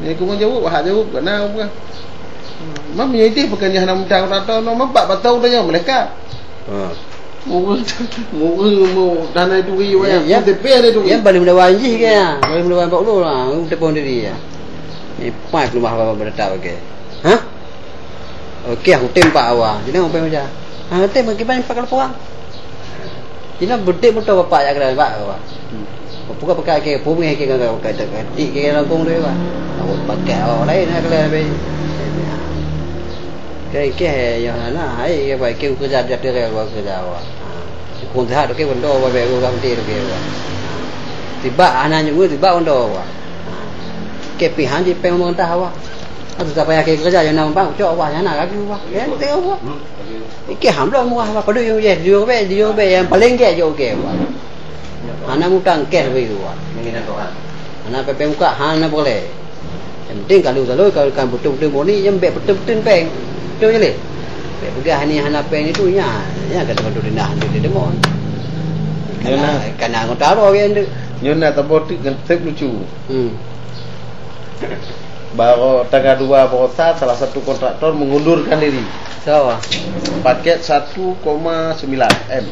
Ni aku mau jawab, hak jawab kena bukan. Mam menjadi bukan yang nak mudang atau nombor 4 batau dah yang mereka. Mau dana itu ya DP ada tu. Yang paling mudah wanji ke ya. Paling mudah wanji lu lah, telefon diri ya. Ni pai rumah apa berdatang okey. Hah? Okey aku tempat awak. Jadi apa macam? Ha tem bagi pan pakal puang. Jadi berdek motor bapak ya kena bapak awak. Buka pakai ke bumi ke kagak kata kan. Ke langsung dia awak. Awak pakai awak lain nak kena be. Cái giờ nó hay vậy kêu cứ ra ra đưa ra vào cái nào còn thứ hai cái vấn đề về cái công ty rồi thì ba anh những người thì ba vấn đề cái bị hạn gì bên người ta wa nó thực ra cái ra nào ba cho wa nhà nào cái wa cái tiêu wa cái hàm lo mua wa có được gì đưa về paling cái vô cái wa anh muốn tăng cái về wa anh phải muka anh boleh yang penting kalau selalu kalau kan betul-betul moni yang betul-betul peng tu je le. Pegang ni hana pen itu nya kata-kata dinah di demo. Karena kau taruh kan tu. Nyona tabotik ngetep lucu. Baru tanggal 2 Agustus salah satu kontraktor mengundurkan diri. Siapa? Paket 1,9 M.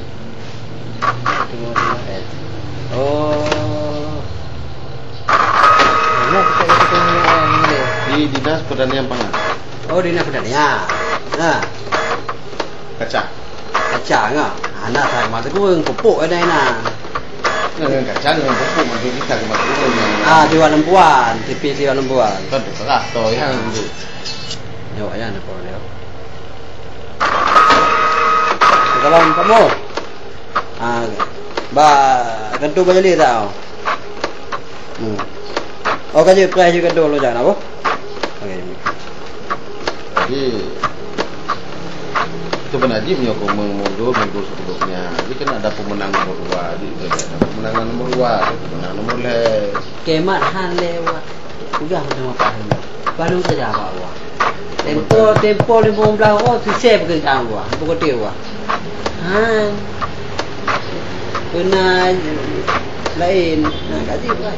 Oh. Di Dinas Pertanian Pangan. Oh, Dinas Pertanian. Nah. Kacang. Kacang ah. Anak saya mata ku pupuk ada nah. Dengan kacang dengan pupuk mesti kita ke mata ku. Ah, Dewan Lembuan, TV Dewan Lembuan. Kan terserah toh ya. Yo, aja nak pun dia. Kalau kamu ba kantu ba jali tau. Oh kaje price juga dulu jangan apa? Okey. Jadi sebenarnya menyokong mundur sebelumnya. Jadi kan ada pemenang nomor 2, jadi ada pemenang nomor 2, pemenang nomor le. Kemat han lewa. Udah nama Pak. Baru saja Pak wa. Tempo 15 oh tu save ke kang wa. Bukan dia wa. Han. Pernah lain. Nah, gaji juga.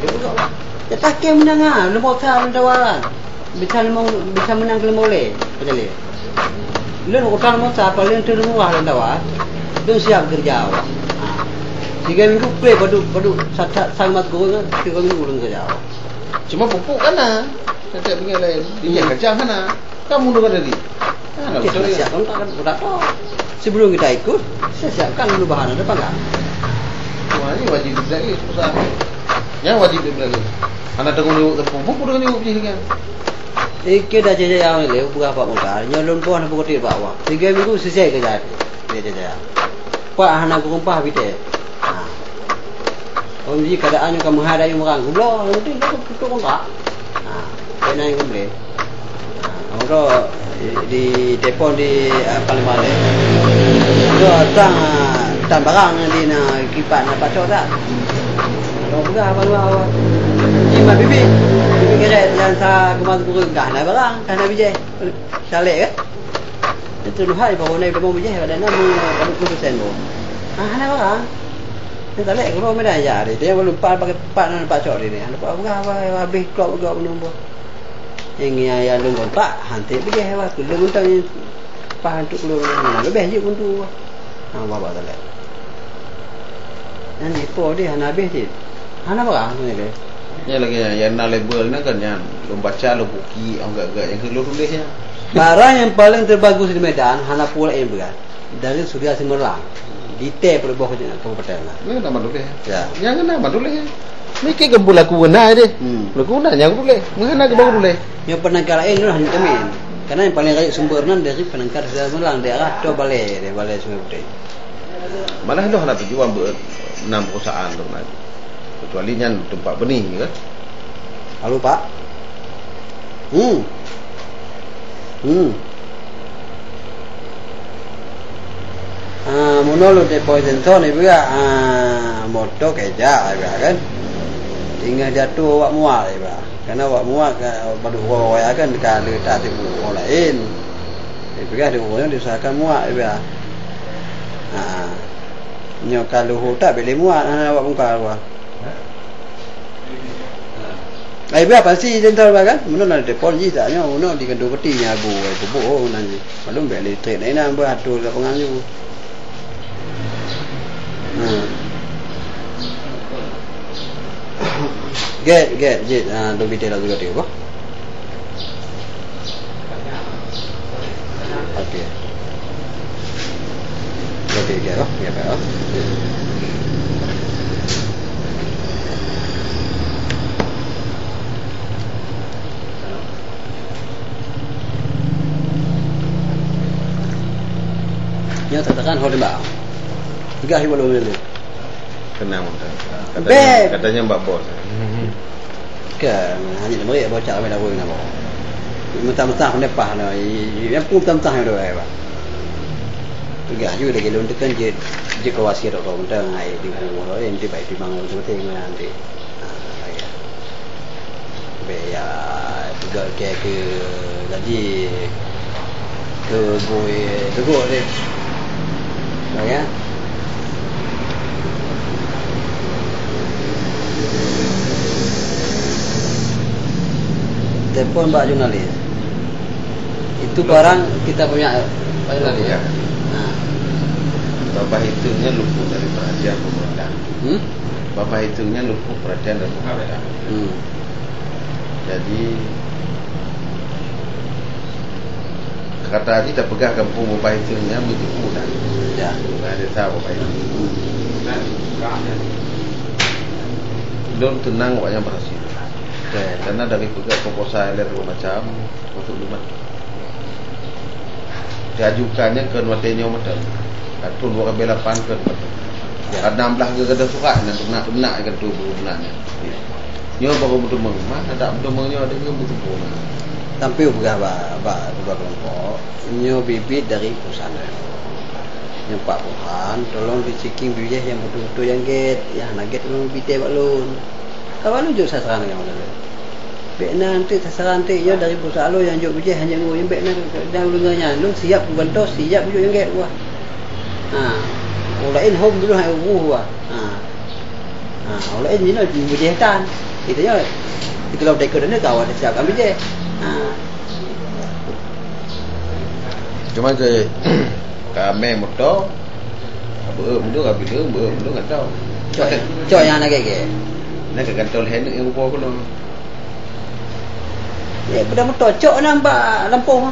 Ya tak ke menang ah, lemot sa mendawaran. Bisa menang ke lemole. Betul le. Lu utang mo sa paling tu rumah lendawa. Dun siap kerja awak. Tiga minggu play padu sangat go kan 3 minggu belum kerja awak. Cuma pupuk kan ah. Setiap punya lain. Dia kerja kan ah. Kamu dengar tadi. Nah, betul ya. Kan udah tahu. Sebelum kita ikut, saya siapkan dulu bahan ada apa enggak? Wah, ini wajib lagi susah. Yang wajib lagi. Anak tengok ni pupuk dengan ni ubji kan. Kita jaja yang le berapa muka. Nyolong buah nak buat apa awak. 3 minggu selesai kerja. Dia jaja. Pak anak kumpah bite. Om ji keadaan kamu hadai orang. Gublo, nanti aku tutup enggak. Kena yang boleh. Orang di telepon di Palembang. Tu tan barang di na kipat na pacok tak. Kalau bukan apa-apa. Cima bibi kerja yang sa kemana turun dah nak barang, dah nak bijai. Salek ke? Itu lu hai bawa naik mau bijai pada nak mau 40% bo. Nak barang. Ni salek kalau mai dah ya dia belum pakai nak pacok dia ni. Apa habis klop menunggu. Yang ya lu kontak hanti bijai wa lu mentang pa untuk lu nak lebih je pun tu. Bawa salek. Yang ni po dia nak habis je. Hana barang ni le. Ni lagi yang nak label ni kan yang lu baca lu buki agak-agak yang lu tulisnya. Barang yang paling terbagus di Medan hana pula yang berat. Dari Surya Semerlang. Dite perlu bawa ke kabupaten lah. Ni nama tulis. Ya. Yang nama tulis. Ni ke gembul aku guna dia. Aku guna yang tulis. Mengena ke baru tulis. Yang penangkar lain tu hanya kami. Karena yang paling rajin sumbernya dari penangkar Surya Semerlang daerah do balai Sungai Putih. Mana lu hana tujuan buat 6 perusahaan tu nanti. Kecuali yang tempat benih kan. Halo Pak. Menolak deposit ni juga motor kerja kan. Tinggal jatuh awak muak juga. Karena awak muak baru awak kan kalau tak tipu orang lain. Juga dia orang diusahakan muak juga. Nyo kalau tak boleh muak awak muka awak. Ai berapa sih jentar bagan? Mun na telefon ji tak nyo, mun di kendo peti nya bu bu nanti. Malum beli trade ni na buat atur ke penganju. Get lebih detail juga dia, apa? Okey. Lebih dia, apa? Ya, apa? Nya katakan hol mbak. Tiga hari belum ni. Kenang katanya Mbak Bos. Kan hanya nama dia baca apa dah boleh nama. Mentah-mentah pun lepas lah. Yang pun mentah yang doa apa. Tiga hari lagi lon tekan je kawasi dah kau mentah ngai di rumah yang di baik di bangun tu tengok nanti. Ya. Be ya tiga ke gaji ke boy tegur dia. Ya. Telepon Mbak jurnalis. Itu barang kita punya Pak jurnalis. Ya. Bapak hitungnya luput dari perhatian pemerintah. Bapak hitungnya luput perhatian dari pemerintah. Jadi kata tadi tak pegang kampung bapak hitungnya begitu mudah. Ya. Ada tahu bapak hitung. Belum tenang banyak berhasil. Karena dari pegang proposal dari macam untuk lumat diajukannya ke Nuatenyo Madam atau 2008 ke 16 ke kada surat nak benak ke tu benarnya. Nyo baru betul mana tak betul menyo ada ke betul pun. Tapi berapa kelompok nyo bibit dari perusahaan. Yang Pak Puhan tolong di-checking bibit yang betul-betul yang get, yang nak get tolong bibit balun. Kalau lu juga sasaran yang mana le. Bek nanti sasaran nanti yo dari perusahaan lu yang jok bibit hanya ngo yang bek nanti dah lenganya lu siap bantu siap juga yang get wah. Ulain home dulu hai gua. Ulain ni nak bibit tan. Itu yo. Itu kalau dekat ni kau ada siap ambil je. Cuma ke kami motor beul enggak tahu. Cok yang nak ke. Nak kantor hen yang rupa kono. Ya, pada motor cok nampak lampu.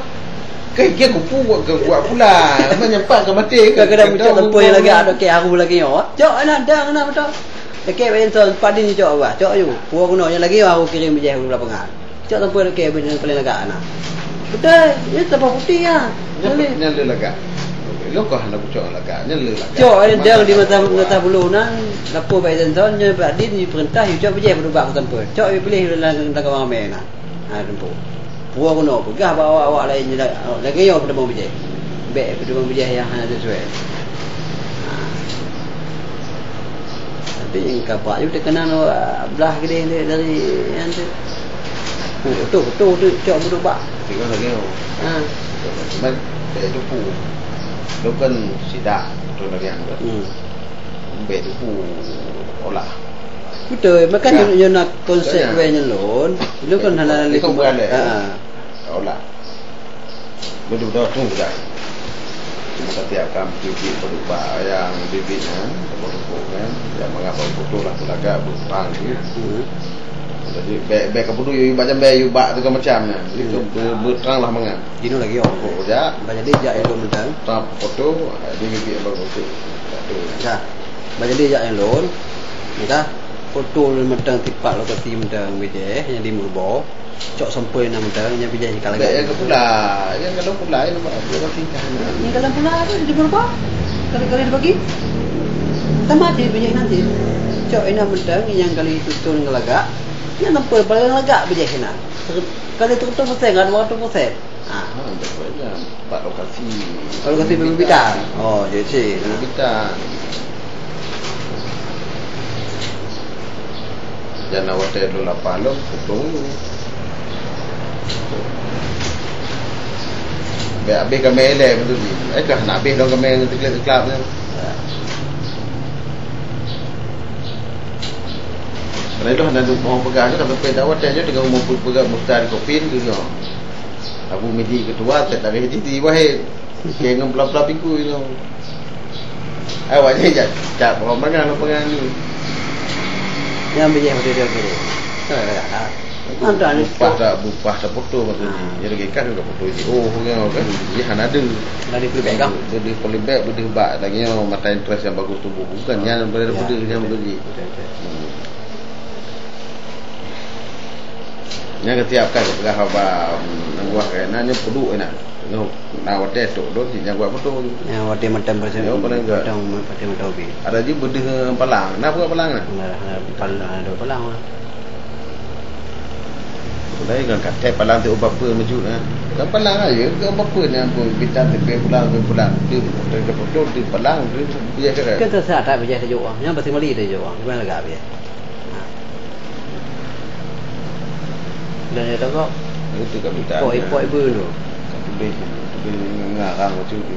Dia kupu buat pula. Apa nyampak ke mati ke? Kadang-kadang cok lampu yang lagi ada ke aku lagi yo. Cok nak motor. Dekat bentol padi ni cok apa? Cok you. Puak kono yang lagi aku kirim je aku lapangan. Cok lampu dekat bentol paling lagak ana. Betul, ini tempat putih ya. Nyala lagak. Lokah nak cok lagak, nyala lagak. Cok ada di mata bulunan, lampu bentol nya badin ni perintah you cok je berubah ke tempat. Cok you pilih dalam kawan ramai nah. Lampu. Puak kono pegah bawa awak lain lagi yo pada mau bijak. Bek pada mau bijak yang hanya sesuai. Tapi yang kapak you terkenal belah gede dari yang tu. Betul cok berubah. Tiga lagi yo. Cuman bek dupu. Lu kan sidak tu lagi yang tu. Bek dupu olah. Betul, makanya you nak konsep wenya lon. Lu kan halal itu bukan olah. Betul-betul tu sudah. Cuma setiap bibit berubah yang bibitnya berubah kan. Yang mengapa betul lah telaga berubah gitu. Jadi bek kepudu you macam bek you bak tu kan macamnya. Itu berterang lah mengan. Gino lagi oh. Ya. Banyak dia yang lon mentang. Tap foto di bibit baru tu. Ya. Banyak dia yang lon. Maka foto mentang tipak lokasi mentang bijak yang di Murbo. Cok sampai nama mentang yang bijak kalau lagi. Yang pula, yang kalau pula itu apa tingkah. Ini kalau pula ada di Murbo. Kali-kali dibagi. Tamati bijak nanti. Cok ini mentang yang kali tutur ngelagak. Yang nampak paling lagak bijak kena. Kali tutur persen kan 100%. Banyak empat lokasi. Lokasi pembibitan. Oh, jadi pembibitan. Jangan awak dulu lapalong, betul. Habis kami elek betul ni. Kah nak habis dong kami dengan kelab ni. Kalau itu hendak mau pegang tu kata pegang awak dia dengan mau pegang mustari kopin tu no. Abu Medi ketua tak ada hiti wahai. Kengam pelap-pelap iku tu. Awak je cak pegang ni. Yang bijak dia kiri. Tak. Ada ni. Bupah tak foto macam ni. Jadi kan enggak foto je. Oh kan. Dia hana ada. Dari pegang. Benda polybag benda bak lagi mata interest yang bagus tubuh bukan yang benda yang betul. Yang ketiap kan pegang haba buah kan nanya perlu enak. Nak wadah tu yang buat foto. Yang wadah macam macam macam hobi. Ada je benda palang. Nak buat palang nak? Palang ada palang. Sudah kan kata palang tu apa maju kan palang aja ke apa ni pun bintang tepi palang tu foto tu palang tu dia kan. Kan terasa tak bijak saja orang. Yang pasti mali tu je orang. Gimana lagak dia? Dan dia tak itu kan kita. Poi dulu. Tapi ngarang macam tu.